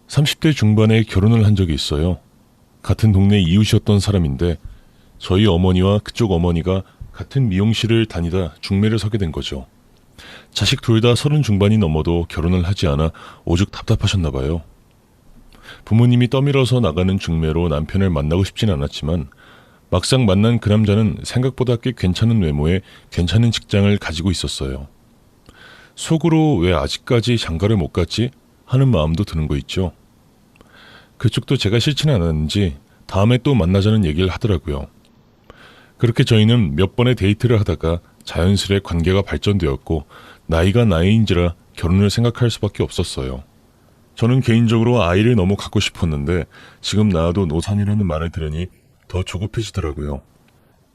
30대 중반에 결혼을 한 적이 있어요. 같은 동네 이웃이었던 사람인데 저희 어머니와 그쪽 어머니가 같은 미용실을 다니다 중매를 서게 된 거죠. 자식 둘 다 30 중반이 넘어도 결혼을 하지 않아 오죽 답답하셨나 봐요. 부모님이 떠밀어서 나가는 중매로 남편을 만나고 싶진 않았지만 막상 만난 그 남자는 생각보다 꽤 괜찮은 외모에 괜찮은 직장을 가지고 있었어요. 속으로 왜 아직까지 장가를 못 갔지? 하는 마음도 드는 거 있죠. 그쪽도 제가 싫지는 않았는지 다음에 또 만나자는 얘기를 하더라고요. 그렇게 저희는 몇 번의 데이트를 하다가 자연스레 관계가 발전되었고 나이가 나이인지라 결혼을 생각할 수밖에 없었어요. 저는 개인적으로 아이를 너무 갖고 싶었는데 지금 낳아도 노산이라는 말을 들으니 더 조급해지더라고요.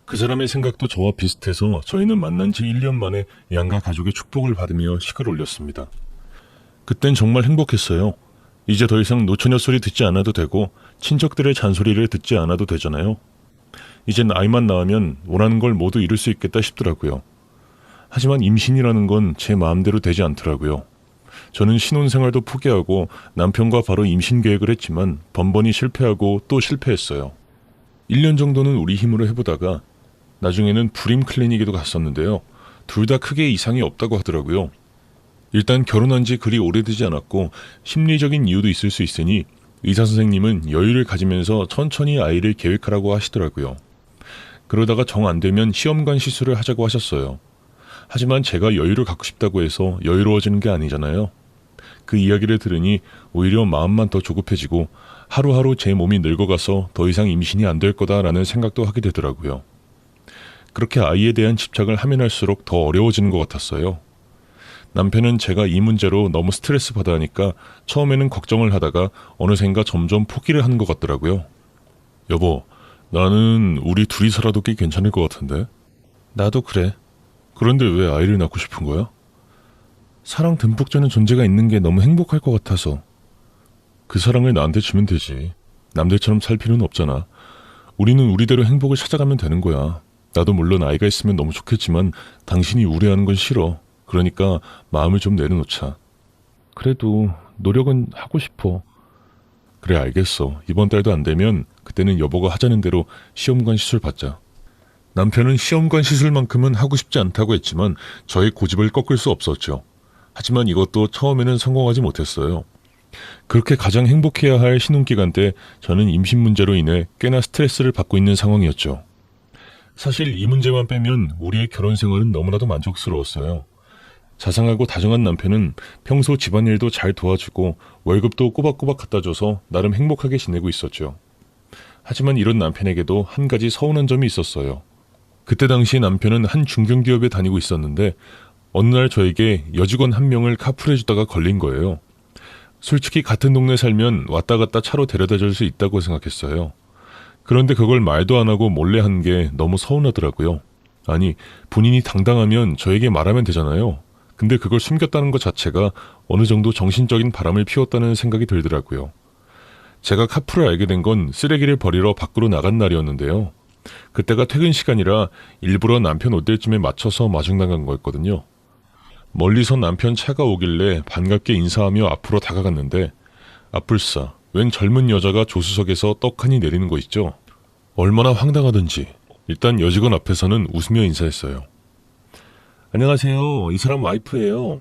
그 사람의 생각도 저와 비슷해서 저희는 만난 지 1년 만에 양가 가족의 축복을 받으며 식을 올렸습니다. 그땐 정말 행복했어요. 이제 더 이상 노처녀 소리 듣지 않아도 되고 친척들의 잔소리를 듣지 않아도 되잖아요. 이젠 아이만 낳으면 원하는 걸 모두 이룰 수 있겠다 싶더라고요. 하지만 임신이라는 건 제 마음대로 되지 않더라고요. 저는 신혼생활도 포기하고 남편과 바로 임신 계획을 했지만 번번이 실패하고 또 실패했어요. 1년 정도는 우리 힘으로 해보다가 나중에는 불임 클리닉에도 갔었는데요. 둘 다 크게 이상이 없다고 하더라고요. 일단 결혼한 지 그리 오래되지 않았고 심리적인 이유도 있을 수 있으니 의사 선생님은 여유를 가지면서 천천히 아이를 계획하라고 하시더라고요. 그러다가 정 안 되면 시험관 시술을 하자고 하셨어요. 하지만 제가 여유를 갖고 싶다고 해서 여유로워지는 게 아니잖아요. 그 이야기를 들으니 오히려 마음만 더 조급해지고 하루하루 제 몸이 늙어가서 더 이상 임신이 안 될 거다라는 생각도 하게 되더라고요. 그렇게 아이에 대한 집착을 하면 할수록 더 어려워지는 것 같았어요. 남편은 제가 이 문제로 너무 스트레스 받아 하니까 처음에는 걱정을 하다가 어느샌가 점점 포기를 하는 것 같더라고요. 여보, 나는 우리 둘이 살아도 꽤 괜찮을 것 같은데? 나도 그래. 그런데 왜 아이를 낳고 싶은 거야? 사랑 듬뿍 주는 존재가 있는 게 너무 행복할 것 같아서. 그 사랑을 나한테 주면 되지. 남들처럼 살 필요는 없잖아. 우리는 우리대로 행복을 찾아가면 되는 거야. 나도 물론 아이가 있으면 너무 좋겠지만 당신이 우려하는 건 싫어. 그러니까 마음을 좀 내려놓자. 그래도 노력은 하고 싶어. 그래, 알겠어. 이번 달도 안 되면 그때는 여보가 하자는 대로 시험관 시술 받자. 남편은 시험관 시술만큼은 하고 싶지 않다고 했지만 저의 고집을 꺾을 수 없었죠. 하지만 이것도 처음에는 성공하지 못했어요. 그렇게 가장 행복해야 할 신혼기간 때 저는 임신 문제로 인해 꽤나 스트레스를 받고 있는 상황이었죠. 사실 이 문제만 빼면 우리의 결혼 생활은 너무나도 만족스러웠어요. 자상하고 다정한 남편은 평소 집안일도 잘 도와주고 월급도 꼬박꼬박 갖다 줘서 나름 행복하게 지내고 있었죠. 하지만 이런 남편에게도 한 가지 서운한 점이 있었어요. 그때 당시 남편은 한 중견기업에 다니고 있었는데 어느 날 저에게 여직원 한 명을 카풀해주다가 걸린 거예요. 솔직히 같은 동네 살면 왔다 갔다 차로 데려다 줄 수 있다고 생각했어요. 그런데 그걸 말도 안 하고 몰래 한 게 너무 서운하더라고요. 아니, 본인이 당당하면 저에게 말하면 되잖아요. 근데 그걸 숨겼다는 것 자체가 어느 정도 정신적인 바람을 피웠다는 생각이 들더라고요. 제가 카풀을 알게 된 건 쓰레기를 버리러 밖으로 나간 날이었는데요. 그때가 퇴근 시간이라 일부러 남편 올 때쯤에 맞춰서 마중 나간 거였거든요. 멀리서 남편 차가 오길래 반갑게 인사하며 앞으로 다가갔는데 아뿔싸, 웬 젊은 여자가 조수석에서 떡하니 내리는 거 있죠. 얼마나 황당하던지 일단 여직원 앞에서는 웃으며 인사했어요. 안녕하세요. 이 사람 와이프예요.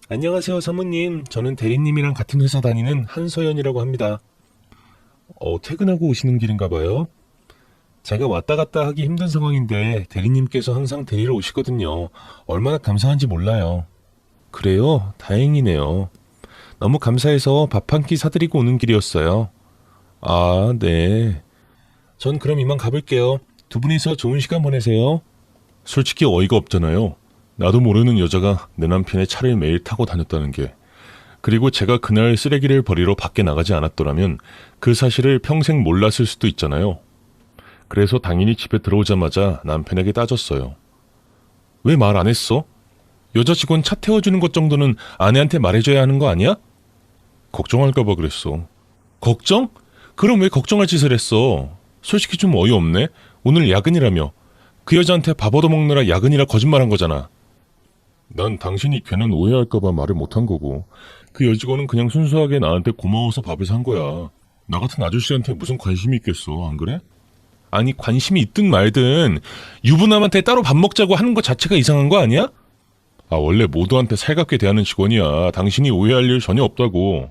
안녕하세요, 사모님. 저는 대리님이랑 같은 회사 다니는 한서연이라고 합니다. 퇴근하고 오시는 길인가 봐요. 제가 왔다 갔다 하기 힘든 상황인데 대리님께서 항상 데리러 오시거든요. 얼마나 감사한지 몰라요. 그래요? 다행이네요. 너무 감사해서 밥 한 끼 사드리고 오는 길이었어요. 아, 네. 전 그럼 이만 가볼게요. 두 분이서 좋은 시간 보내세요. 솔직히 어이가 없잖아요. 나도 모르는 여자가 내 남편의 차를 매일 타고 다녔다는 게. 그리고 제가 그날 쓰레기를 버리러 밖에 나가지 않았더라면 그 사실을 평생 몰랐을 수도 있잖아요. 그래서 당연히 집에 들어오자마자 남편에게 따졌어요. 왜 말 안 했어? 여자 직원 차 태워주는 것 정도는 아내한테 말해줘야 하는 거 아니야? 걱정할까봐 그랬어. 걱정? 그럼 왜 걱정할 짓을 했어? 솔직히 좀 어이없네. 오늘 야근이라며. 그 여자한테 밥 얻어먹느라 야근이라 거짓말한 거잖아. 난 당신이 괜한 오해할까봐 말을 못한 거고, 그 여직원은 그냥 순수하게 나한테 고마워서 밥을 산 거야. 나 같은 아저씨한테 무슨 관심이 있겠어, 안 그래? 아니, 관심이 있든 말든 유부남한테 따로 밥 먹자고 하는 것 자체가 이상한 거 아니야? 아, 원래 모두한테 살갑게 대하는 직원이야. 당신이 오해할 일 전혀 없다고.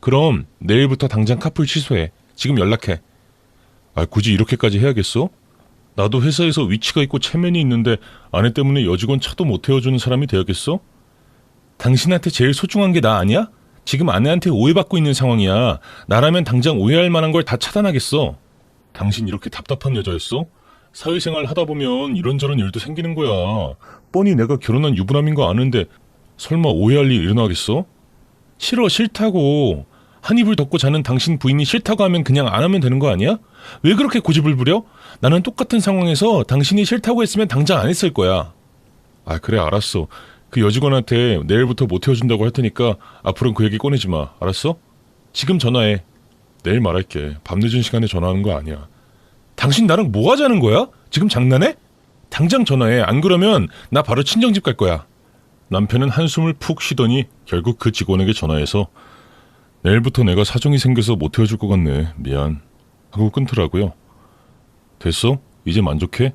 그럼 내일부터 당장 카풀 취소해. 지금 연락해. 아, 굳이 이렇게까지 해야겠어? 나도 회사에서 위치가 있고 체면이 있는데 아내 때문에 여직원 차도 못 태워주는 사람이 되었겠어? 당신한테 제일 소중한 게 나 아니야? 지금 아내한테 오해받고 있는 상황이야. 나라면 당장 오해할 만한 걸 다 차단하겠어. 당신 이렇게 답답한 여자였어? 사회생활 하다 보면 이런저런 일도 생기는 거야. 뻔히 내가 결혼한 유부남인 거 아는데 설마 오해할 일 일어나겠어? 싫어, 싫다고. 한 이불 덮고 자는 당신 부인이 싫다고 하면 그냥 안 하면 되는 거 아니야? 왜 그렇게 고집을 부려? 나는 똑같은 상황에서 당신이 싫다고 했으면 당장 안 했을 거야. 아, 그래, 알았어. 그 여직원한테 내일부터 못 태워준다고 할 테니까 앞으로는 그 얘기 꺼내지 마. 알았어? 지금 전화해. 내일 말할게. 밤늦은 시간에 전화하는 거 아니야. 당신 나랑 뭐 하자는 거야? 지금 장난해? 당장 전화해. 안 그러면 나 바로 친정집 갈 거야. 남편은 한숨을 푹 쉬더니 결국 그 직원에게 전화해서 내일부터 내가 사정이 생겨서 못 태워줄 것 같네. 미안. 하고 끊더라고요. 됐어? 이제 만족해?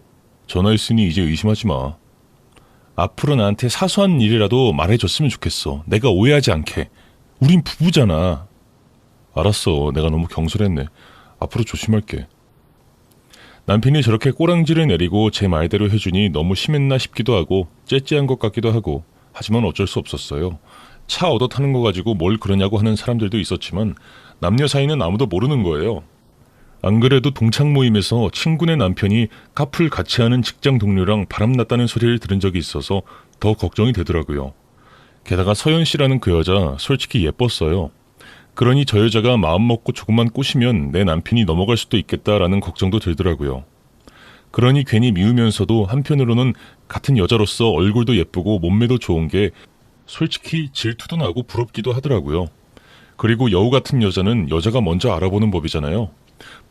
전화했으니 이제 의심하지 마. 앞으로 나한테 사소한 일이라도 말해줬으면 좋겠어. 내가 오해하지 않게. 우린 부부잖아. 알았어. 내가 너무 경솔했네. 앞으로 조심할게. 남편이 저렇게 꼬랑지를 내리고 제 말대로 해주니 너무 심했나 싶기도 하고 째째한 것 같기도 하고, 하지만 어쩔 수 없었어요. 차 얻어 타는 거 가지고 뭘 그러냐고 하는 사람들도 있었지만 남녀 사이는 아무도 모르는 거예요. 안 그래도 동창 모임에서 친구네 남편이 카풀 같이 하는 직장 동료랑 바람났다는 소리를 들은 적이 있어서 더 걱정이 되더라고요. 게다가 서연 씨라는 그 여자 솔직히 예뻤어요. 그러니 저 여자가 마음먹고 조금만 꼬시면 내 남편이 넘어갈 수도 있겠다라는 걱정도 들더라고요. 그러니 괜히 미우면서도 한편으로는 같은 여자로서 얼굴도 예쁘고 몸매도 좋은 게 솔직히 질투도 나고 부럽기도 하더라고요. 그리고 여우 같은 여자는 여자가 먼저 알아보는 법이잖아요.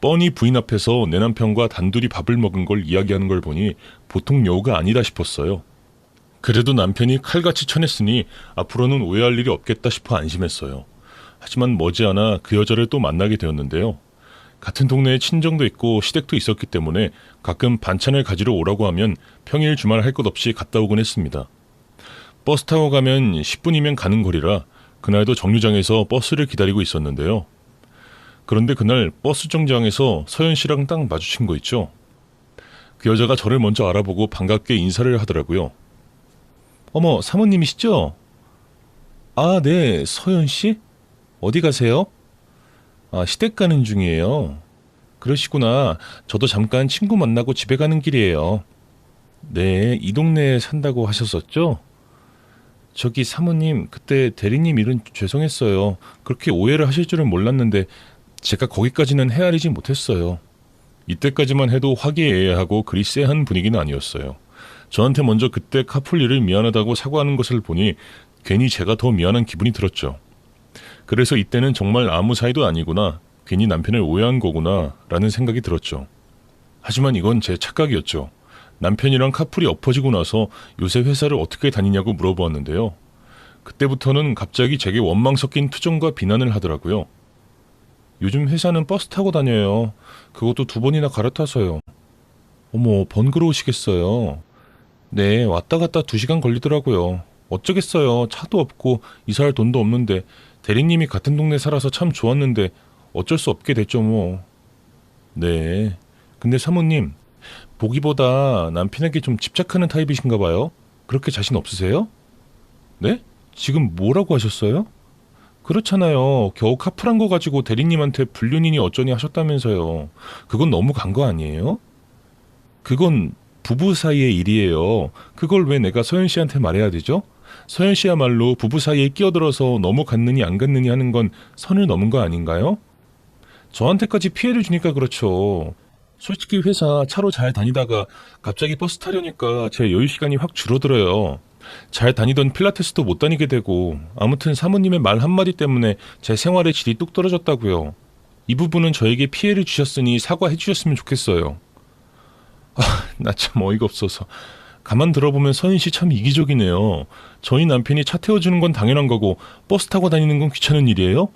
뻔히 부인 앞에서 내 남편과 단둘이 밥을 먹은 걸 이야기하는 걸 보니 보통 여우가 아니다 싶었어요. 그래도 남편이 칼같이 쳐냈으니 앞으로는 오해할 일이 없겠다 싶어 안심했어요. 하지만 머지않아 그 여자를 또 만나게 되었는데요. 같은 동네에 친정도 있고 시댁도 있었기 때문에 가끔 반찬을 가지러 오라고 하면 평일 주말 할 것 없이 갔다 오곤 했습니다. 버스 타고 가면 10분이면 가는 거리라 그날도 정류장에서 버스를 기다리고 있었는데요. 그런데 그날 버스 정류장에서 서연 씨랑 딱 마주친 거 있죠. 그 여자가 저를 먼저 알아보고 반갑게 인사를 하더라고요. 어머, 사모님이시죠? 아, 네, 서연 씨? 어디 가세요? 아, 시댁 가는 중이에요. 그러시구나. 저도 잠깐 친구 만나고 집에 가는 길이에요. 네, 이 동네에 산다고 하셨었죠? 저기 사모님, 그때 대리님 일은 죄송했어요. 그렇게 오해를 하실 줄은 몰랐는데 제가 거기까지는 헤아리지 못했어요. 이때까지만 해도 화기애애하고 그리 쎄한 분위기는 아니었어요. 저한테 먼저 그때 카풀 일을 미안하다고 사과하는 것을 보니 괜히 제가 더 미안한 기분이 들었죠. 그래서 이때는 정말 아무 사이도 아니구나, 괜히 남편을 오해한 거구나 라는 생각이 들었죠. 하지만 이건 제 착각이었죠. 남편이랑 카풀이 엎어지고 나서 요새 회사를 어떻게 다니냐고 물어보았는데요. 그때부터는 갑자기 제게 원망 섞인 투정과 비난을 하더라고요. 요즘 회사는 버스 타고 다녀요. 그것도 2번이나 갈아타서요. 어머, 번거로우시겠어요. 네, 왔다 갔다 2시간 걸리더라고요. 어쩌겠어요. 차도 없고 이사할 돈도 없는데 대리님이 같은 동네 살아서 참 좋았는데 어쩔 수 없게 됐죠 뭐. 네, 근데 사모님, 보기보다 남편에게 좀 집착하는 타입이신가 봐요. 그렇게 자신 없으세요? 네? 지금 뭐라고 하셨어요? 그렇잖아요. 겨우 카풀한 거 가지고 대리님한테 불륜이니 어쩌니 하셨다면서요. 그건 너무 간 거 아니에요? 그건 부부 사이의 일이에요. 그걸 왜 내가 서연 씨한테 말해야 되죠? 서연 씨야말로 부부 사이에 끼어들어서 넘어갔느니 안 갔느니 하는 건 선을 넘은 거 아닌가요? 저한테까지 피해를 주니까 그렇죠. 솔직히 회사 차로 잘 다니다가 갑자기 버스 타려니까 제 여유 시간이 확 줄어들어요. 잘 다니던 필라테스도 못 다니게 되고, 아무튼 사모님의 말 한마디 때문에 제 생활의 질이 뚝 떨어졌다고요. 이 부분은 저에게 피해를 주셨으니 사과해 주셨으면 좋겠어요. 아, 나 참 어이가 없어서. 가만 들어보면 서윤 씨 참 이기적이네요. 저희 남편이 차 태워주는 건 당연한 거고 버스 타고 다니는 건 귀찮은 일이에요?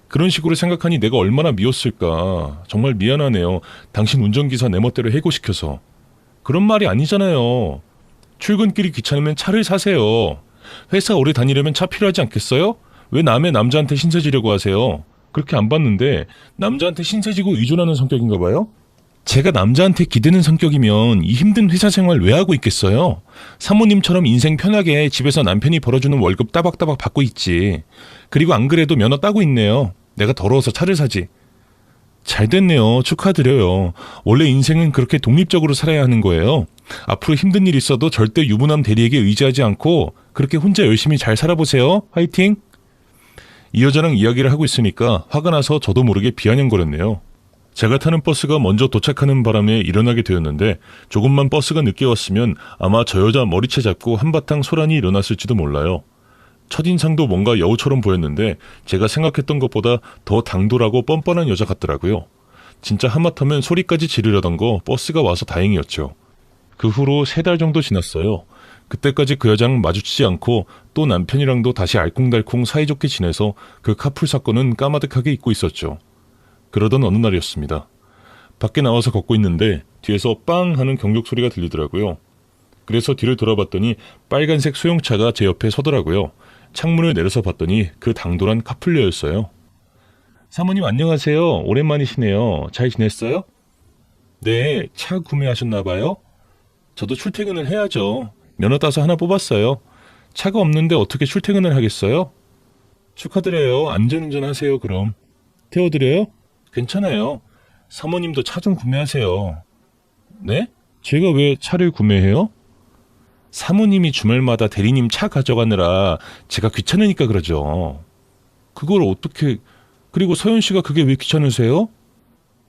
그런 식으로 생각하니 내가 얼마나 미웠을까. 정말 미안하네요. 당신 운전기사 내 멋대로 해고시켜서. 그런 말이 아니잖아요. 출근길이 귀찮으면 차를 사세요. 회사 오래 다니려면 차 필요하지 않겠어요? 왜 남의 남자한테 신세 지려고 하세요? 그렇게 안 봤는데 남자한테 신세 지고 의존하는 성격인가 봐요? 제가 남자한테 기대는 성격이면 이 힘든 회사 생활 왜 하고 있겠어요? 사모님처럼 인생 편하게 집에서 남편이 벌어주는 월급 따박따박 받고 있지. 그리고 안 그래도 면허 따고 있네요. 내가 더러워서 차를 사지. 잘 됐네요. 축하드려요. 원래 인생은 그렇게 독립적으로 살아야 하는 거예요. 앞으로 힘든 일 있어도 절대 유부남 대리에게 의지하지 않고 그렇게 혼자 열심히 잘 살아보세요. 화이팅! 이 여자랑 이야기를 하고 있으니까 화가 나서 저도 모르게 비아냥거렸네요. 제가 타는 버스가 먼저 도착하는 바람에 일어나게 되었는데 조금만 버스가 늦게 왔으면 아마 저 여자 머리채 잡고 한바탕 소란이 일어났을지도 몰라요. 첫인상도 뭔가 여우처럼 보였는데 제가 생각했던 것보다 더 당돌하고 뻔뻔한 여자 같더라고요. 진짜 하마터면 소리까지 지르려던 거 버스가 와서 다행이었죠. 그 후로 3달 정도 지났어요. 그때까지 그 여자랑 마주치지 않고 또 남편이랑도 다시 알콩달콩 사이좋게 지내서 그 카풀 사건은 까마득하게 잊고 있었죠. 그러던 어느 날이었습니다. 밖에 나와서 걷고 있는데 뒤에서 빵 하는 경적 소리가 들리더라고요. 그래서 뒤를 돌아봤더니 빨간색 소형차가 제 옆에 서더라고요. 창문을 내려서 봤더니 그 당돌한 카풀녀였어요. 사모님 안녕하세요. 오랜만이시네요. 잘 지냈어요? 네, 차 구매하셨나봐요. 저도 출퇴근을 해야죠. 면허 따서 하나 뽑았어요. 차가 없는데 어떻게 출퇴근을 하겠어요? 축하드려요. 안전운전 하세요 그럼. 태워드려요? 괜찮아요. 사모님도 차 좀 구매하세요. 네? 제가 왜 차를 구매해요? 사모님이 주말마다 대리님 차 가져가느라 제가 귀찮으니까 그러죠. 그걸 어떻게... 그리고 서윤 씨가 그게 왜 귀찮으세요?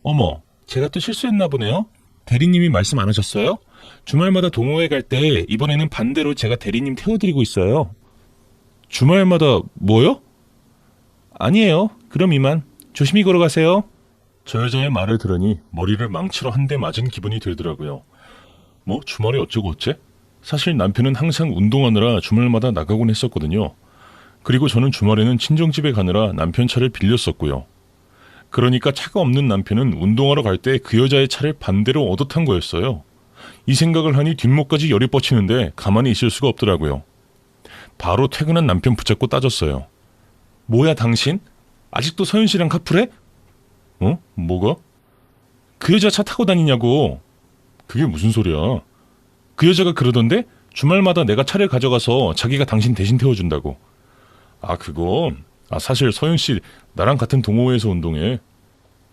어머, 제가 또 실수했나 보네요. 대리님이 말씀 안 하셨어요? 주말마다 동호회 갈 때 이번에는 반대로 제가 대리님 태워드리고 있어요. 주말마다 뭐요? 아니에요. 그럼 이만. 조심히 걸어가세요. 저 여자의 말을 들으니 머리를 망치로 한 대 맞은 기분이 들더라고요. 뭐 주말에 어쩌고 어째? 사실 남편은 항상 운동하느라 주말마다 나가곤 했었거든요. 그리고 저는 주말에는 친정집에 가느라 남편 차를 빌렸었고요. 그러니까 차가 없는 남편은 운동하러 갈 때 그 여자의 차를 반대로 얻어 탄 거였어요. 이 생각을 하니 뒷목까지 열이 뻗치는데 가만히 있을 수가 없더라고요. 바로 퇴근한 남편 붙잡고 따졌어요. 뭐야 당신? 아직도 서윤 씨랑 카풀해? 어? 뭐가? 그 여자 차 타고 다니냐고. 그게 무슨 소리야? 그 여자가 그러던데 주말마다 내가 차를 가져가서 자기가 당신 대신 태워준다고. 아 그거? 아 사실 서윤 씨 나랑 같은 동호회에서 운동해.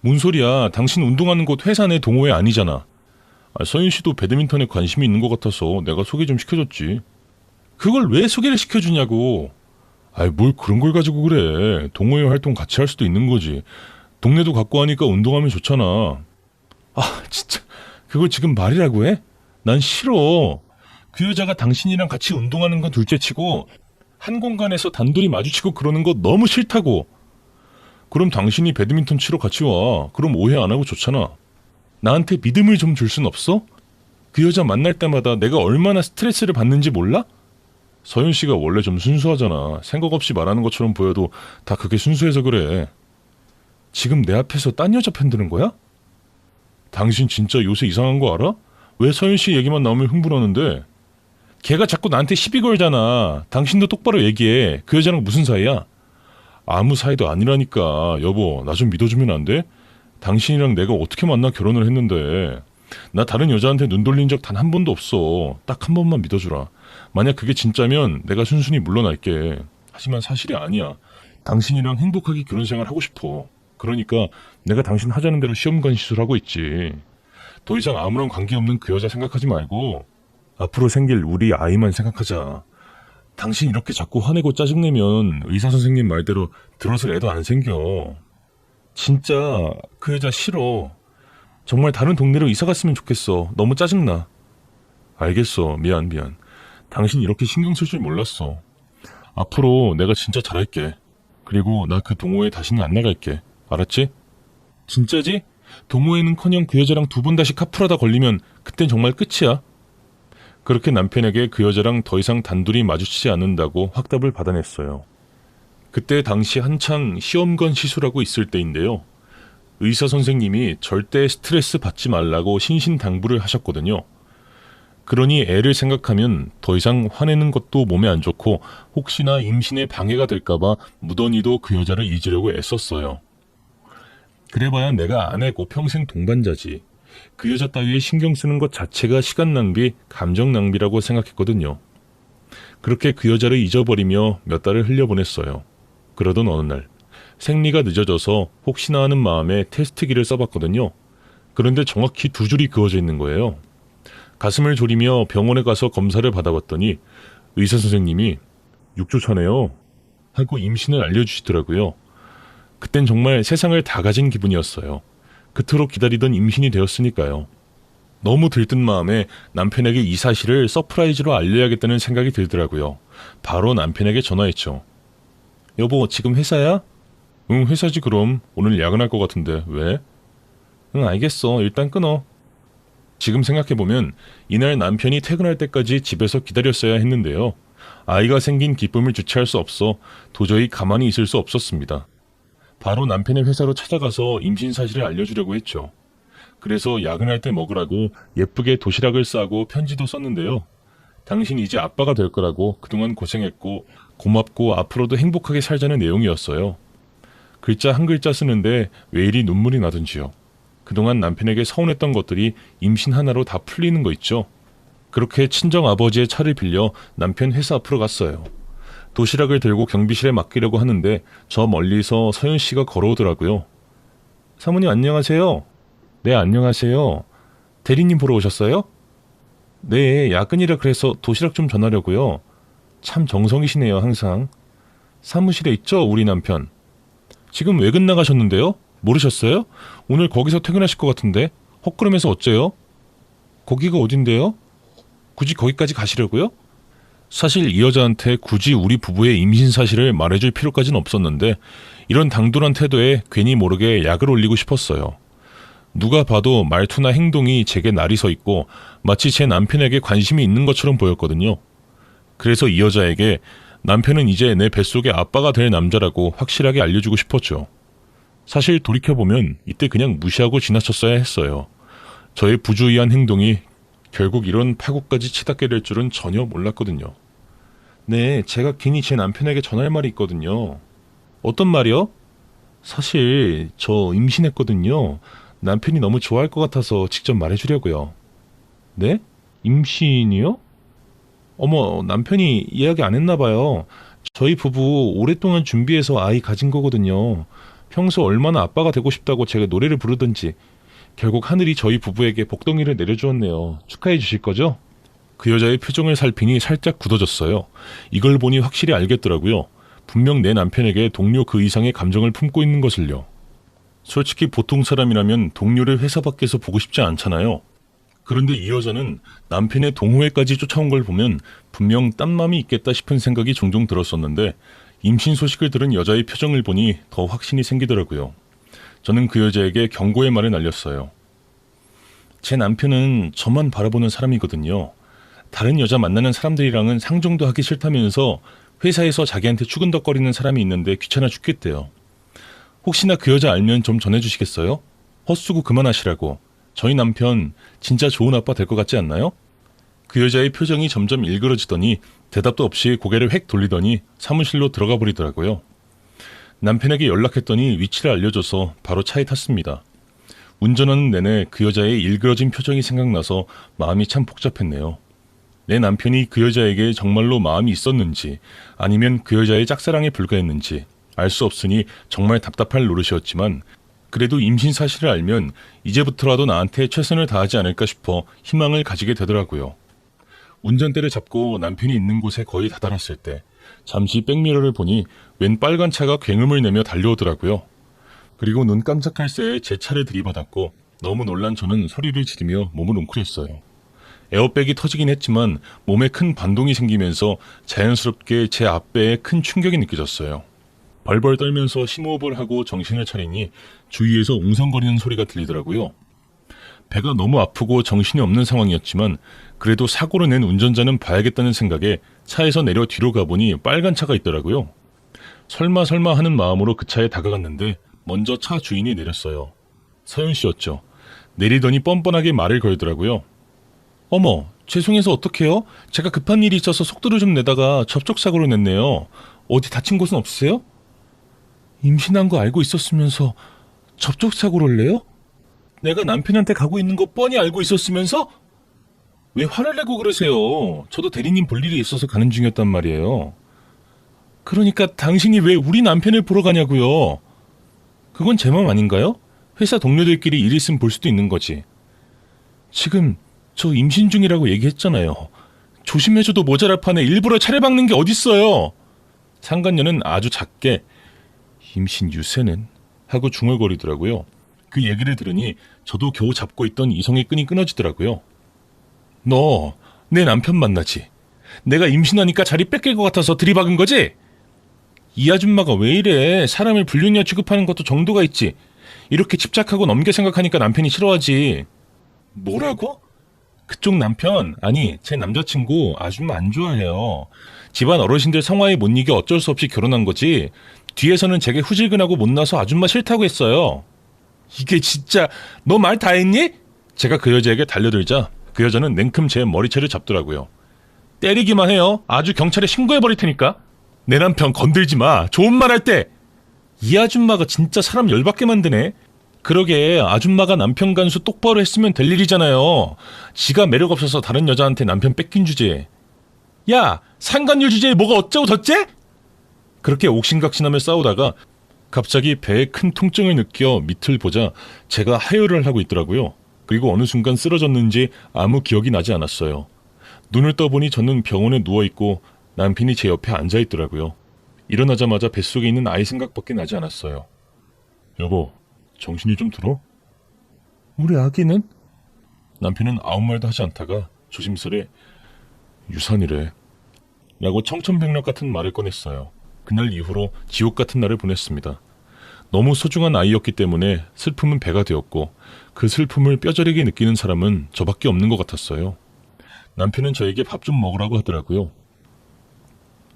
뭔 소리야? 당신 운동하는 곳 회사 내 동호회 아니잖아. 아, 서윤 씨도 배드민턴에 관심이 있는 것 같아서 내가 소개 좀 시켜줬지. 그걸 왜 소개를 시켜주냐고. 아이 뭘 그런 걸 가지고 그래. 동호회 활동 같이 할 수도 있는 거지. 동네도 갖고 하니까 운동하면 좋잖아. 아 진짜 그걸 지금 말이라고 해? 난 싫어. 그 여자가 당신이랑 같이 운동하는 건 둘째치고 한 공간에서 단둘이 마주치고 그러는 거 너무 싫다고. 그럼 당신이 배드민턴 치러 같이 와. 그럼 오해 안 하고 좋잖아. 나한테 믿음을 좀 줄 순 없어? 그 여자 만날 때마다 내가 얼마나 스트레스를 받는지 몰라? 서윤 씨가 원래 좀 순수하잖아. 생각 없이 말하는 것처럼 보여도 다 그게 순수해서 그래. 지금 내 앞에서 딴 여자 편드는 거야? 당신 진짜 요새 이상한 거 알아? 왜 서윤 씨 얘기만 나오면 흥분하는데? 걔가 자꾸 나한테 시비 걸잖아. 당신도 똑바로 얘기해. 그 여자랑 무슨 사이야? 아무 사이도 아니라니까. 여보, 나 좀 믿어주면 안 돼? 당신이랑 내가 어떻게 만나 결혼을 했는데. 나 다른 여자한테 눈 돌린 적 단 한 번도 없어. 딱 한 번만 믿어주라. 만약 그게 진짜면 내가 순순히 물러날게. 하지만 사실이 아니야. 당신이랑 행복하게 결혼 생활 하고 싶어. 그러니까 내가 당신 하자는 대로 시험관 시술하고 있지. 더 이상 아무런 관계없는 그 여자 생각하지 말고 앞으로 생길 우리 아이만 생각하자. 당신 이렇게 자꾸 화내고 짜증내면 의사 선생님 말대로 들어설 애도 안 생겨. 진짜 그 여자 싫어. 정말 다른 동네로 이사 갔으면 좋겠어. 너무 짜증나. 알겠어. 미안. 당신 이렇게 신경 쓸 줄 몰랐어. 앞으로 내가 진짜 잘할게. 그리고 나 그 동호회 다시는 안 나갈게. 알았지? 진짜지? 동호회는커녕 그 여자랑 2번 다시 카풀하다 걸리면 그땐 정말 끝이야. 그렇게 남편에게 그 여자랑 더 이상 단둘이 마주치지 않는다고 확답을 받아냈어요. 그때 당시 한창 시험관 시술하고 있을 때인데요. 의사 선생님이 절대 스트레스 받지 말라고 신신당부를 하셨거든요. 그러니 애를 생각하면 더 이상 화내는 것도 몸에 안 좋고 혹시나 임신에 방해가 될까봐 무던히도 그 여자를 잊으려고 애썼어요. 그래봐야 내가 아내고 평생 동반자지. 그 여자 따위에 신경 쓰는 것 자체가 시간 낭비, 감정 낭비라고 생각했거든요. 그렇게 그 여자를 잊어버리며 몇 달을 흘려보냈어요. 그러던 어느 날 생리가 늦어져서 혹시나 하는 마음에 테스트기를 써봤거든요. 그런데 정확히 2줄이 그어져 있는 거예요. 가슴을 졸이며 병원에 가서 검사를 받아봤더니 의사 선생님이 6주 차네요 하고 임신을 알려주시더라고요. 그땐 정말 세상을 다 가진 기분이었어요. 그토록 기다리던 임신이 되었으니까요. 너무 들뜬 마음에 남편에게 이 사실을 서프라이즈로 알려야겠다는 생각이 들더라고요. 바로 남편에게 전화했죠. 여보, 지금 회사야? 응, 회사지 그럼. 오늘 야근할 것 같은데 왜? 응, 알겠어. 일단 끊어. 지금 생각해보면 이날 남편이 퇴근할 때까지 집에서 기다렸어야 했는데요. 아이가 생긴 기쁨을 주체할 수 없어 도저히 가만히 있을 수 없었습니다. 바로 남편의 회사로 찾아가서 임신 사실을 알려주려고 했죠. 그래서 야근할 때 먹으라고 예쁘게 도시락을 싸고 편지도 썼는데요. 당신 이제 아빠가 될 거라고 그동안 고생했고 고맙고 앞으로도 행복하게 살자는 내용이었어요. 글자 한 글자 쓰는데 왜 이리 눈물이 나던지요. 그동안 남편에게 서운했던 것들이 임신 하나로 다 풀리는 거 있죠. 그렇게 친정 아버지의 차를 빌려 남편 회사 앞으로 갔어요. 도시락을 들고 경비실에 맡기려고 하는데 저 멀리서 서연 씨가 걸어오더라고요. 사모님 안녕하세요. 네, 안녕하세요. 대리님 보러 오셨어요? 네, 야근이라 그래서 도시락 좀 전하려고요. 참 정성이시네요, 항상. 사무실에 있죠, 우리 남편. 지금 외근 나가셨는데요? 모르셨어요? 오늘 거기서 퇴근하실 것 같은데 헛걸음해서 어째요? 거기가 어딘데요? 굳이 거기까지 가시려고요? 사실 이 여자한테 굳이 우리 부부의 임신 사실을 말해줄 필요까지는 없었는데 이런 당돌한 태도에 괜히 모르게 약을 올리고 싶었어요. 누가 봐도 말투나 행동이 제게 날이 서 있고 마치 제 남편에게 관심이 있는 것처럼 보였거든요. 그래서 이 여자에게 남편은 이제 내 뱃속의 아빠가 될 남자라고 확실하게 알려주고 싶었죠. 사실 돌이켜보면 이때 그냥 무시하고 지나쳤어야 했어요. 저의 부주의한 행동이 결국 이런 파국까지 치닫게 될 줄은 전혀 몰랐거든요. 네, 제가 괜히 제 남편에게 전할 말이 있거든요. 어떤 말이요? 사실 저 임신했거든요. 남편이 너무 좋아할 것 같아서 직접 말해주려고요. 네? 임신이요? 어머, 남편이 이야기 안 했나 봐요. 저희 부부 오랫동안 준비해서 아이 가진 거거든요. 평소 얼마나 아빠가 되고 싶다고 제가 노래를 부르든지 결국 하늘이 저희 부부에게 복덩이를 내려주었네요. 축하해 주실 거죠? 그 여자의 표정을 살피니 살짝 굳어졌어요. 이걸 보니 확실히 알겠더라고요. 분명 내 남편에게 동료 그 이상의 감정을 품고 있는 것을요. 솔직히 보통 사람이라면 동료를 회사 밖에서 보고 싶지 않잖아요. 그런데 이 여자는 남편의 동호회까지 쫓아온 걸 보면 분명 딴맘이 있겠다 싶은 생각이 종종 들었었는데 임신 소식을 들은 여자의 표정을 보니 더 확신이 생기더라고요. 저는 그 여자에게 경고의 말을 날렸어요. 제 남편은 저만 바라보는 사람이거든요. 다른 여자 만나는 사람들이랑은 상종도 하기 싫다면서 회사에서 자기한테 추근덕거리는 사람이 있는데 귀찮아 죽겠대요. 혹시나 그 여자 알면 좀 전해주시겠어요? 헛수고 그만하시라고. 저희 남편 진짜 좋은 아빠 될 것 같지 않나요? 그 여자의 표정이 점점 일그러지더니 대답도 없이 고개를 획 돌리더니 사무실로 들어가 버리더라고요. 남편에게 연락했더니 위치를 알려줘서 바로 차에 탔습니다. 운전하는 내내 그 여자의 일그러진 표정이 생각나서 마음이 참 복잡했네요. 내 남편이 그 여자에게 정말로 마음이 있었는지 아니면 그 여자의 짝사랑에 불과했는지 알 수 없으니 정말 답답할 노릇이었지만 그래도 임신 사실을 알면 이제부터라도 나한테 최선을 다하지 않을까 싶어 희망을 가지게 되더라고요. 운전대를 잡고 남편이 있는 곳에 거의 다다랐을 때 잠시 백미러를 보니 웬 빨간 차가 굉음을 내며 달려오더라고요. 그리고 눈 깜짝할 새에 제 차를 들이받았고 너무 놀란 저는 소리를 지르며 몸을 웅크렸어요. 에어백이 터지긴 했지만 몸에 큰 반동이 생기면서 자연스럽게 제 앞배에 큰 충격이 느껴졌어요. 벌벌 떨면서 심호흡을 하고 정신을 차리니 주위에서 웅성거리는 소리가 들리더라고요. 배가 너무 아프고 정신이 없는 상황이었지만 그래도 사고를 낸 운전자는 봐야겠다는 생각에 차에서 내려 뒤로 가보니 빨간 차가 있더라고요. 설마 하는 마음으로 그 차에 다가갔는데 먼저 차 주인이 내렸어요. 서윤 씨였죠. 내리더니 뻔뻔하게 말을 걸더라고요. 어머, 죄송해서 어떡해요? 제가 급한 일이 있어서 속도를 좀 내다가 접촉사고를 냈네요. 어디 다친 곳은 없으세요? 임신한 거 알고 있었으면서 접촉사고를 내요? 내가 남편한테 가고 있는 거 뻔히 알고 있었으면서? 왜 화를 내고 그러세요? 저도 대리님 볼 일이 있어서 가는 중이었단 말이에요. 그러니까 당신이 왜 우리 남편을 보러 가냐고요? 그건 제 맘 아닌가요? 회사 동료들끼리 일 있으면 볼 수도 있는 거지. 지금 저 임신 중이라고 얘기했잖아요. 조심해줘도 모자랄 판에 일부러 차를 박는 게 어딨어요. 상간녀는 아주 작게 임신 유세는? 하고 중얼거리더라고요. 그 얘기를 들으니 저도 겨우 잡고 있던 이성의 끈이 끊어지더라고요. 너 내 남편 만나지? 내가 임신하니까 자리 뺏길 것 같아서 들이박은 거지? 이 아줌마가 왜 이래? 사람을 불륜녀 취급하는 것도 정도가 있지. 이렇게 집착하고 넘겨 생각하니까 남편이 싫어하지. 뭐라고? 그쪽 남편, 아니 제 남자친구 아줌마 안 좋아해요. 집안 어르신들 성화에 못 이겨 어쩔 수 없이 결혼한 거지. 뒤에서는 제게 후질근하고 못나서 아줌마 싫다고 했어요. 이게 진짜 너 말 다 했니? 제가 그 여자에게 달려들자 그 여자는 냉큼 제 머리채를 잡더라고요. 때리기만 해요. 아주 경찰에 신고해버릴 테니까. 내 남편 건들지 마. 좋은 말 할 때. 이 아줌마가 진짜 사람 열받게 만드네. 그러게 아줌마가 남편 간수 똑바로 했으면 될 일이잖아요. 지가 매력 없어서 다른 여자한테 남편 뺏긴 주제에. 야, 상간녀 주제에 뭐가 어쩌고 저쩌? 그렇게 옥신각신하며 싸우다가 갑자기 배에 큰 통증을 느껴 밑을 보자 제가 하혈을 하고 있더라고요. 그리고 어느 순간 쓰러졌는지 아무 기억이 나지 않았어요. 눈을 떠보니 저는 병원에 누워있고 남편이 제 옆에 앉아있더라고요. 일어나자마자 뱃속에 있는 아이 생각밖에 나지 않았어요. 여보, 정신이 좀 들어? 우리 아기는? 남편은 아무 말도 하지 않다가 조심스레 유산이래 라고 청천벽력 같은 말을 꺼냈어요. 그날 이후로 지옥 같은 날을 보냈습니다. 너무 소중한 아이였기 때문에 슬픔은 배가 되었고 그 슬픔을 뼈저리게 느끼는 사람은 저밖에 없는 것 같았어요. 남편은 저에게 밥 좀 먹으라고 하더라고요.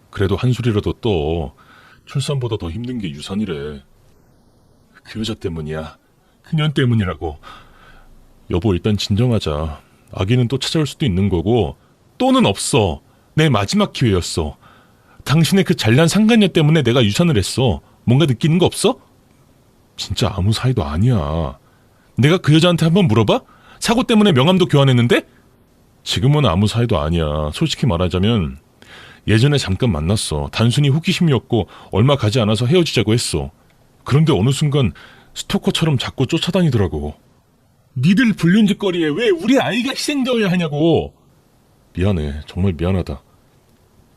그래도 한 소리라도 떠. 출산보다 더 힘든 게 유산이래. 그 여자 때문이야. 그년 때문이라고. 여보, 일단 진정하자. 아기는 또 찾아올 수도 있는 거고 또는 없어. 내 마지막 기회였어. 당신의 그 잘난 상간녀 때문에 내가 유산을 했어. 뭔가 느끼는 거 없어? 진짜 아무 사이도 아니야. 내가 그 여자한테 한번 물어봐? 사고 때문에 명함도 교환했는데? 지금은 아무 사이도 아니야. 솔직히 말하자면 예전에 잠깐 만났어. 단순히 호기심이었고 얼마 가지 않아서 헤어지자고 했어. 그런데 어느 순간 스토커처럼 자꾸 쫓아다니더라고. 니들 불륜짓거리에 왜 우리 아이가 희생되어야 하냐고. 미안해. 정말 미안하다.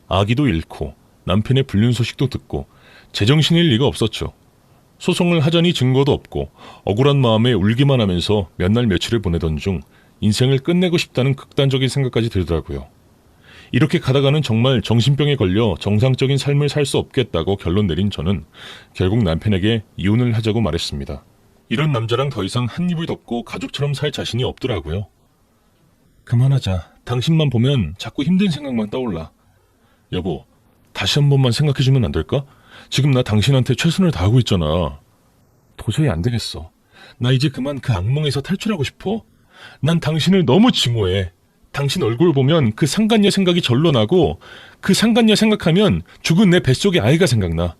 아기도 잃고 남편의 불륜 소식도 듣고 제정신일 리가 없었죠. 소송을 하자니 증거도 없고 억울한 마음에 울기만 하면서 몇 날 며칠을 보내던 중 인생을 끝내고 싶다는 극단적인 생각까지 들더라고요. 이렇게 가다가는 정말 정신병에 걸려 정상적인 삶을 살 수 없겠다고 결론 내린 저는 결국 남편에게 이혼을 하자고 말했습니다. 이런 남자랑 더 이상 한 입을 덮고 가족처럼 살 자신이 없더라고요. 그만하자. 당신만 보면 자꾸 힘든 생각만 떠올라. 여보, 다시 한 번만 생각해주면 안 될까? 지금 나 당신한테 최선을 다하고 있잖아. 도저히 안 되겠어. 나 이제 그만 그 악몽에서 탈출하고 싶어. 난 당신을 너무 증오해. 당신 얼굴 보면 그 상간녀 생각이 절로 나고 그 상간녀 생각하면 죽은 내 뱃속의 아이가 생각나.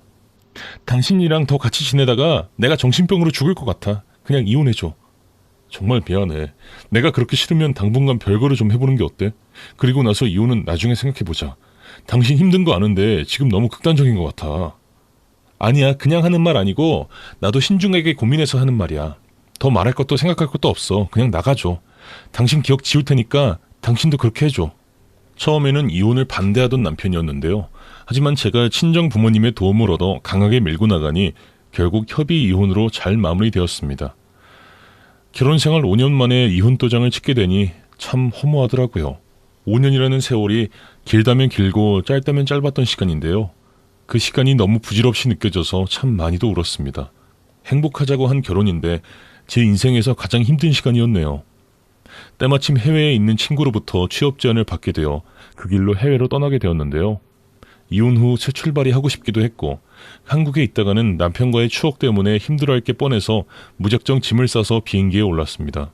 당신이랑 더 같이 지내다가 내가 정신병으로 죽을 것 같아. 그냥 이혼해줘. 정말 미안해. 내가 그렇게 싫으면 당분간 별거를 좀 해보는 게 어때? 그리고 나서 이혼은 나중에 생각해보자. 당신 힘든 거 아는데 지금 너무 극단적인 것 같아. 아니야, 그냥 하는 말 아니고 나도 신중하게 고민해서 하는 말이야. 더 말할 것도 생각할 것도 없어. 그냥 나가줘. 당신 기억 지울 테니까 당신도 그렇게 해줘. 처음에는 이혼을 반대하던 남편이었는데요. 하지만 제가 친정 부모님의 도움을 얻어 강하게 밀고 나가니 결국 협의 이혼으로 잘 마무리되었습니다. 결혼 생활 5년 만에 이혼 도장을 찍게 되니 참 허무하더라고요. 5년이라는 세월이 길다면 길고 짧다면 짧았던 시간인데요. 그 시간이 너무 부질없이 느껴져서 참 많이도 울었습니다. 행복하자고 한 결혼인데 제 인생에서 가장 힘든 시간이었네요. 때마침 해외에 있는 친구로부터 취업 제안을 받게 되어 그 길로 해외로 떠나게 되었는데요. 이혼 후 새 출발이 하고 싶기도 했고 한국에 있다가는 남편과의 추억 때문에 힘들어할 게 뻔해서 무작정 짐을 싸서 비행기에 올랐습니다.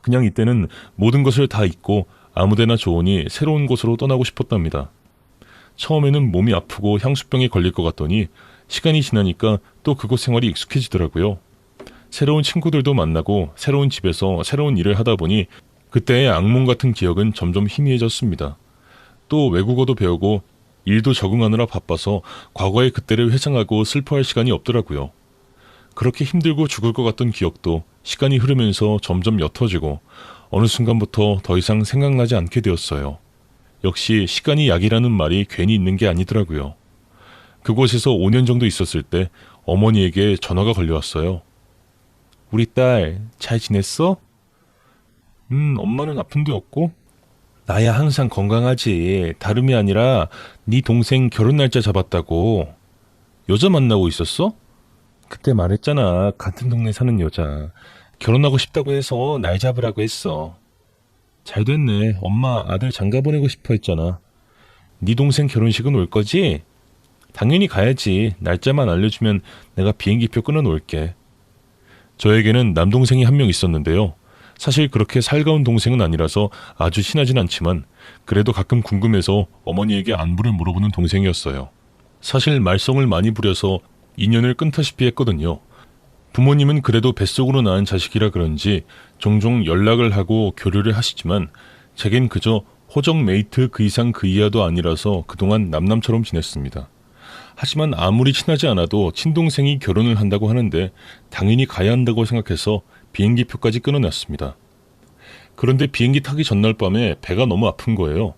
그냥 이때는 모든 것을 다 잊고 아무데나 좋으니 새로운 곳으로 떠나고 싶었답니다. 처음에는 몸이 아프고 향수병에 걸릴 것 같더니 시간이 지나니까 또 그곳 생활이 익숙해지더라고요. 새로운 친구들도 만나고 새로운 집에서 새로운 일을 하다 보니 그때의 악몽 같은 기억은 점점 희미해졌습니다. 또 외국어도 배우고 일도 적응하느라 바빠서 과거의 그때를 회상하고 슬퍼할 시간이 없더라고요. 그렇게 힘들고 죽을 것 같던 기억도 시간이 흐르면서 점점 옅어지고 어느 순간부터 더 이상 생각나지 않게 되었어요. 역시 시간이 약이라는 말이 괜히 있는 게 아니더라고요. 그곳에서 5년 정도 있었을 때 어머니에게 전화가 걸려왔어요. 우리 딸 잘 지냈어? 엄마는 아픈 데 없고? 나야 항상 건강하지. 다름이 아니라 네 동생 결혼 날짜 잡았다고. 여자 만나고 있었어? 그때 말했잖아. 같은 동네 사는 여자. 결혼하고 싶다고 해서 날 잡으라고 했어. 잘 됐네. 엄마 아들 장가 보내고 싶어 했잖아. 네 동생 결혼식은 올 거지? 당연히 가야지. 날짜만 알려주면 내가 비행기표 끊어 놓을게. 저에게는 남동생이 한 명 있었는데요. 사실 그렇게 살가운 동생은 아니라서 아주 친하진 않지만 그래도 가끔 궁금해서 어머니에게 안부를 물어보는 동생이었어요. 사실 말썽을 많이 부려서 인연을 끊다시피 했거든요. 부모님은 그래도 뱃속으로 낳은 자식이라 그런지 종종 연락을 하고 교류를 하시지만 제겐 그저 호적 메이트 그 이상 그 이하도 아니라서 그동안 남남처럼 지냈습니다. 하지만 아무리 친하지 않아도 친동생이 결혼을 한다고 하는데 당연히 가야 한다고 생각해서 비행기표까지 끊어놨습니다. 그런데 비행기 타기 전날 밤에 배가 너무 아픈 거예요.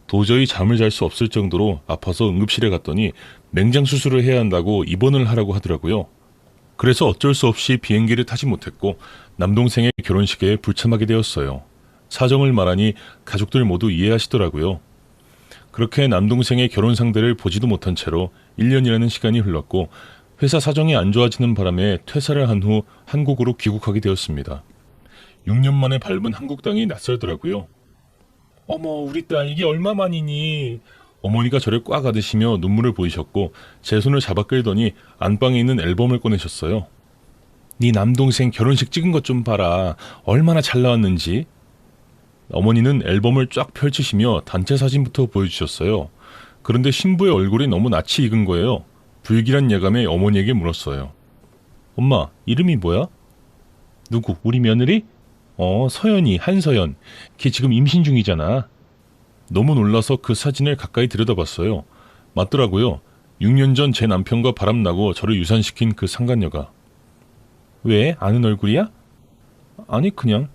도저히 잠을 잘 수 없을 정도로 아파서 응급실에 갔더니 맹장 수술을 해야 한다고 입원을 하라고 하더라고요. 그래서 어쩔 수 없이 비행기를 타지 못했고 남동생의 결혼식에 불참하게 되었어요. 사정을 말하니 가족들 모두 이해하시더라고요. 그렇게 남동생의 결혼 상대를 보지도 못한 채로 1년이라는 시간이 흘렀고 회사 사정이 안 좋아지는 바람에 퇴사를 한 후 한국으로 귀국하게 되었습니다. 6년 만에 밟은 한국 땅이 낯설더라고요. 어머 우리 딸 이게 얼마만이니? 어머니가 저를 꽉 안으시며 눈물을 보이셨고 제 손을 잡아 끌더니 안방에 있는 앨범을 꺼내셨어요. 네 남동생 결혼식 찍은 것 좀 봐라. 얼마나 잘 나왔는지. 어머니는 앨범을 쫙 펼치시며 단체 사진부터 보여주셨어요. 그런데 신부의 얼굴이 너무 낯이 익은 거예요. 불길한 예감에 어머니에게 물었어요. 엄마, 이름이 뭐야? 누구? 우리 며느리? 서연이, 한서연. 걔 지금 임신 중이잖아. 너무 놀라서 그 사진을 가까이 들여다봤어요. 맞더라고요. 6년 전 제 남편과 바람나고 저를 유산시킨 그 상간녀가. 왜? 아는 얼굴이야? 아니 그냥.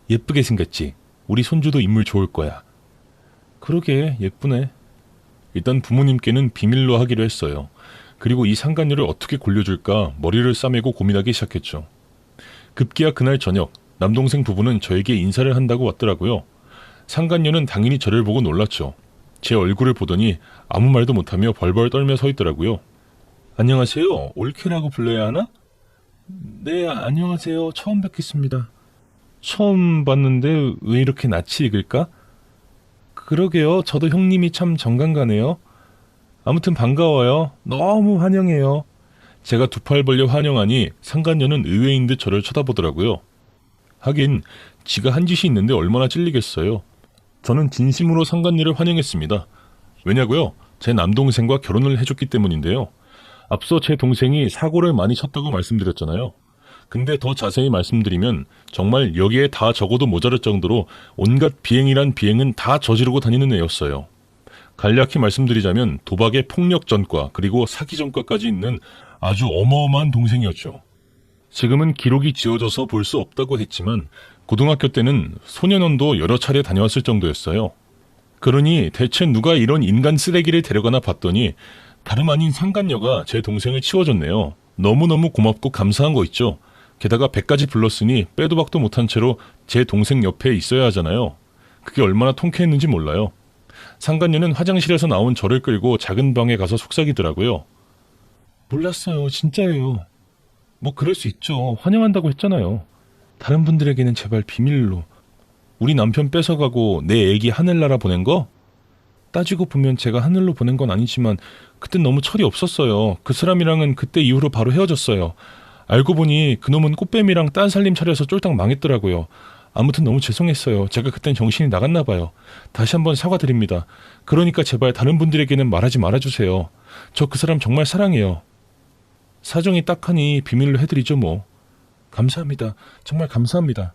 예쁘게 생겼지? 우리 손주도 인물 좋을 거야. 그러게 예쁘네. 일단 부모님께는 비밀로 하기로 했어요. 그리고 이 상간녀를 어떻게 골려줄까 머리를 싸매고 고민하기 시작했죠. 급기야 그날 저녁 남동생 부부는 저에게 인사를 한다고 왔더라고요. 상간녀는 당연히 저를 보고 놀랐죠. 제 얼굴을 보더니 아무 말도 못하며 벌벌 떨며 서 있더라고요. 안녕하세요. 올케라고 불러야 하나? 네, 안녕하세요. 처음 뵙겠습니다. 처음 봤는데 왜 이렇게 낯이 익을까? 그러게요. 저도 형님이 참 정감가네요. 아무튼 반가워요. 너무 환영해요. 제가 두 팔 벌려 환영하니 상간녀는 의외인 듯 저를 쳐다보더라고요. 하긴 지가 한 짓이 있는데 얼마나 찔리겠어요. 저는 진심으로 상간녀를 환영했습니다. 왜냐고요? 제 남동생과 결혼을 해줬기 때문인데요. 앞서 제 동생이 사고를 많이 쳤다고 말씀드렸잖아요. 근데 더 자세히 말씀드리면 정말 여기에 다 적어도 모자랄 정도로 온갖 비행이란 비행은 다 저지르고 다니는 애였어요. 간략히 말씀드리자면 도박의 폭력 전과 그리고 사기 전과까지 있는 아주 어마어마한 동생이었죠. 지금은 기록이 지워져서 볼 수 없다고 했지만 고등학교 때는 소년원도 여러 차례 다녀왔을 정도였어요. 그러니 대체 누가 이런 인간 쓰레기를 데려가나 봤더니 다름 아닌 상간녀가 제 동생을 치워줬네요. 너무너무 고맙고 감사한 거 있죠. 게다가 배까지 불렀으니 빼도 박도 못한 채로 제 동생 옆에 있어야 하잖아요. 그게 얼마나 통쾌했는지 몰라요. 상간녀는 화장실에서 나온 저를 끌고 작은 방에 가서 속삭이더라고요. 몰랐어요. 진짜예요. 뭐 그럴 수 있죠. 환영한다고 했잖아요. 다른 분들에게는 제발 비밀로. 우리 남편 뺏어가고 내 애기 하늘나라 보낸 거? 따지고 보면 제가 하늘로 보낸 건 아니지만 그땐 너무 철이 없었어요. 그 사람이랑은 그때 이후로 바로 헤어졌어요. 알고 보니 그놈은 꽃뱀이랑 딴 살림 차려서 쫄딱 망했더라고요. 아무튼 너무 죄송했어요. 제가 그땐 정신이 나갔나 봐요. 다시 한번 사과드립니다. 그러니까 제발 다른 분들에게는 말하지 말아주세요. 저 그 사람 정말 사랑해요. 사정이 딱하니 비밀로 해드리죠 뭐. 감사합니다. 정말 감사합니다.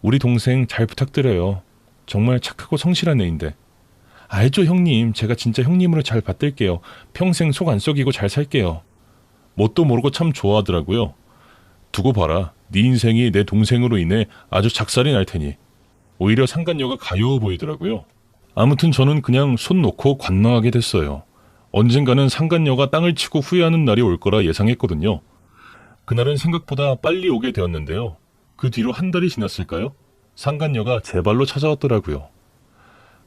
우리 동생 잘 부탁드려요. 정말 착하고 성실한 애인데. 알죠 형님. 제가 진짜 형님으로 잘 받들게요. 평생 속 안 썩이고 잘 살게요. 뭣도 모르고 참 좋아하더라고요. 두고 봐라. 네 인생이 내 동생으로 인해 아주 작살이 날 테니. 오히려 상간녀가 가여워 보이더라고요. 아무튼 저는 그냥 손 놓고 관망하게 됐어요. 언젠가는 상간녀가 땅을 치고 후회하는 날이 올 거라 예상했거든요. 그날은 생각보다 빨리 오게 되었는데요. 그 뒤로 한 달이 지났을까요? 상간녀가 제 발로 찾아왔더라고요.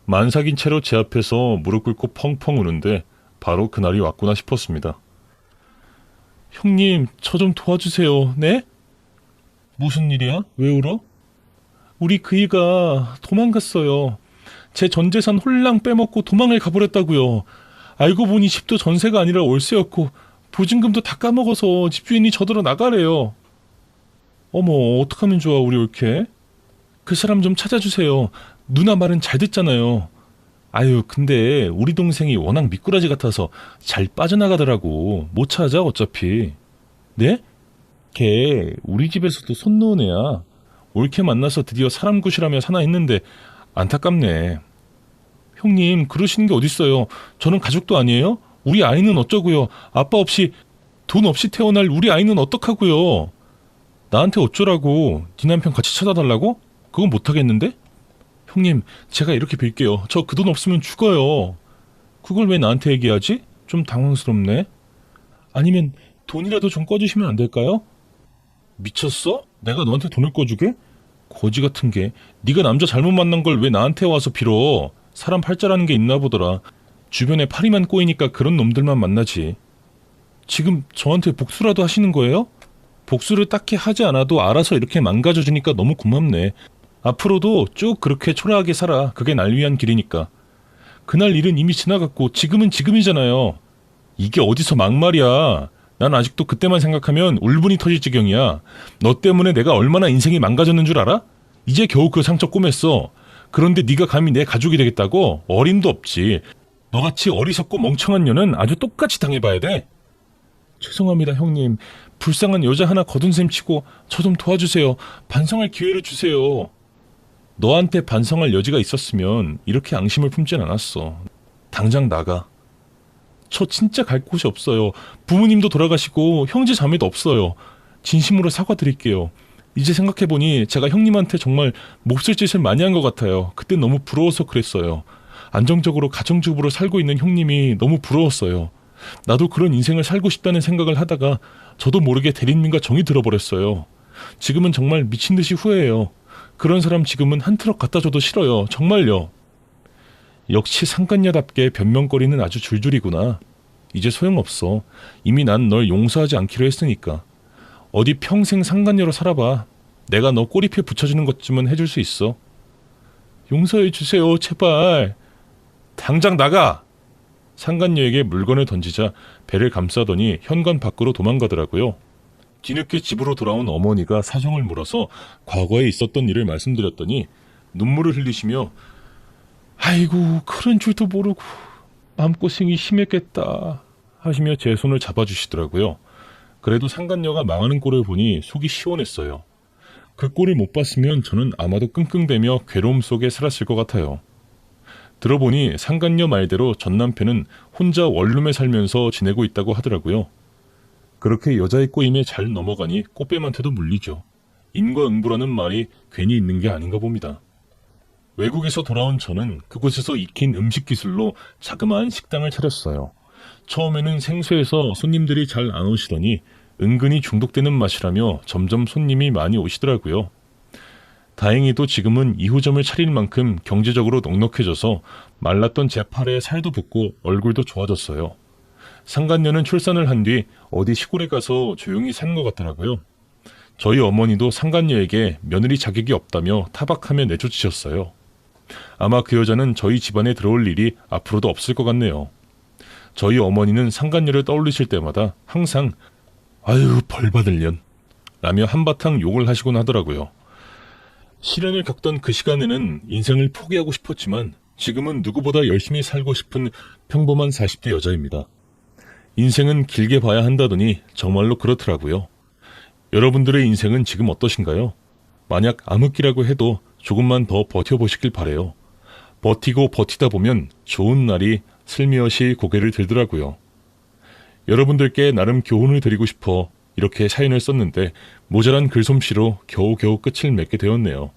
만삭인 채로 제 앞에서 무릎 꿇고 펑펑 우는데 바로 그날이 왔구나 싶었습니다. 형님, 저 좀 도와주세요. 네? 무슨 일이야? 왜 울어? 우리 그이가 도망갔어요. 제 전 재산 홀랑 빼먹고 도망을 가버렸다고요. 알고 보니 집도 전세가 아니라 월세였고 보증금도 다 까먹어서 집주인이 저더러 나가래요. 어머, 어떡하면 좋아 우리 올케? 그 사람 좀 찾아주세요. 누나 말은 잘 듣잖아요. 아유, 근데 우리 동생이 워낙 미꾸라지 같아서 잘 빠져나가더라고. 못 찾아 어차피. 네? 걔 우리 집에서도 손 놓은 애야. 올케 만나서 드디어 사람 구실하며 사나 했는데 안타깝네. 형님, 그러시는 게 어딨어요. 저는 가족도 아니에요? 우리 아이는 어쩌고요. 아빠 없이 돈 없이 태어날 우리 아이는 어떡하고요. 나한테 어쩌라고. 네 남편 같이 찾아달라고? 그건 못하겠는데? 형님, 제가 이렇게 빌게요. 저 그 돈 없으면 죽어요. 그걸 왜 나한테 얘기하지? 좀 당황스럽네. 아니면 돈이라도 좀 꺼주시면 안 될까요? 미쳤어? 내가 너한테 돈을 꺼주게? 거지 같은 게. 네가 남자 잘못 만난 걸 왜 나한테 와서 빌어. 사람 팔자라는 게 있나 보더라. 주변에 파리만 꼬이니까 그런 놈들만 만나지. 지금 저한테 복수라도 하시는 거예요? 복수를 딱히 하지 않아도 알아서 이렇게 망가져주니까 너무 고맙네. 앞으로도 쭉 그렇게 초라하게 살아. 그게 날 위한 길이니까. 그날 일은 이미 지나갔고 지금은 지금이잖아요. 이게 어디서 막말이야. 난 아직도 그때만 생각하면 울분이 터질 지경이야. 너 때문에 내가 얼마나 인생이 망가졌는 줄 알아? 이제 겨우 그 상처 꼬맸어. 그런데 네가 감히 내 가족이 되겠다고? 어림도 없지. 너같이 어리석고 멍청한 년은 아주 똑같이 당해봐야 돼. 죄송합니다 형님. 불쌍한 여자 하나 거둔 셈 치고 저 좀 도와주세요. 반성할 기회를 주세요. 너한테 반성할 여지가 있었으면 이렇게 앙심을 품진 않았어. 당장 나가. 저 진짜 갈 곳이 없어요. 부모님도 돌아가시고 형제 자매도 없어요. 진심으로 사과드릴게요. 이제 생각해보니 제가 형님한테 정말 몹쓸 짓을 많이 한 것 같아요. 그때 너무 부러워서 그랬어요. 안정적으로 가정주부로 살고 있는 형님이 너무 부러웠어요. 나도 그런 인생을 살고 싶다는 생각을 하다가 저도 모르게 대리님과 정이 들어버렸어요. 지금은 정말 미친 듯이 후회해요. 그런 사람 지금은 한 트럭 갖다 줘도 싫어요. 정말요. 역시 상간녀답게 변명거리는 아주 줄줄이구나. 이제 소용없어. 이미 난 널 용서하지 않기로 했으니까. 어디 평생 상간녀로 살아봐. 내가 너 꼬리표 붙여주는 것쯤은 해줄 수 있어. 용서해 주세요, 제발. 당장 나가! 상간녀에게 물건을 던지자 배를 감싸더니 현관 밖으로 도망가더라고요. 뒤늦게 집으로 돌아온 어머니가 사정을 물어서 과거에 있었던 일을 말씀드렸더니 눈물을 흘리시며 아이고, 그런 줄도 모르고 마음고생이 심했겠다 하시며 제 손을 잡아주시더라고요. 그래도 상간녀가 망하는 꼴을 보니 속이 시원했어요. 그 꼴을 못 봤으면 저는 아마도 끙끙대며 괴로움 속에 살았을 것 같아요. 들어보니 상간녀 말대로 전 남편은 혼자 원룸에 살면서 지내고 있다고 하더라고요. 그렇게 여자의 꼬임에 잘 넘어가니 꽃뱀한테도 물리죠. 인과응보라는 말이 괜히 있는 게 아닌가 봅니다. 외국에서 돌아온 저는 그곳에서 익힌 음식 기술로 자그마한 식당을 차렸어요. 처음에는 생소해서 손님들이 잘 안 오시더니 은근히 중독되는 맛이라며 점점 손님이 많이 오시더라고요. 다행히도 지금은 2호점을 차릴 만큼 경제적으로 넉넉해져서 말랐던 제 팔에 살도 붙고 얼굴도 좋아졌어요. 상간녀는 출산을 한 뒤 어디 시골에 가서 조용히 사는 것 같더라고요. 저희 어머니도 상간녀에게 며느리 자격이 없다며 타박하며 내쫓으셨어요. 아마 그 여자는 저희 집안에 들어올 일이 앞으로도 없을 것 같네요. 저희 어머니는 상간녀를 떠올리실 때마다 항상 아유 벌 받을 년 라며 한바탕 욕을 하시곤 하더라고요. 시련을 겪던 그 시간에는 인생을 포기하고 싶었지만 지금은 누구보다 열심히 살고 싶은 평범한 40대 여자입니다. 인생은 길게 봐야 한다더니 정말로 그렇더라고요. 여러분들의 인생은 지금 어떠신가요? 만약 암흑기라고 해도 조금만 더 버텨보시길 바래요. 버티고 버티다 보면 좋은 날이 슬며시 고개를 들더라고요. 여러분들께 나름 교훈을 드리고 싶어 이렇게 사연을 썼는데 모자란 글솜씨로 겨우겨우 끝을 맺게 되었네요.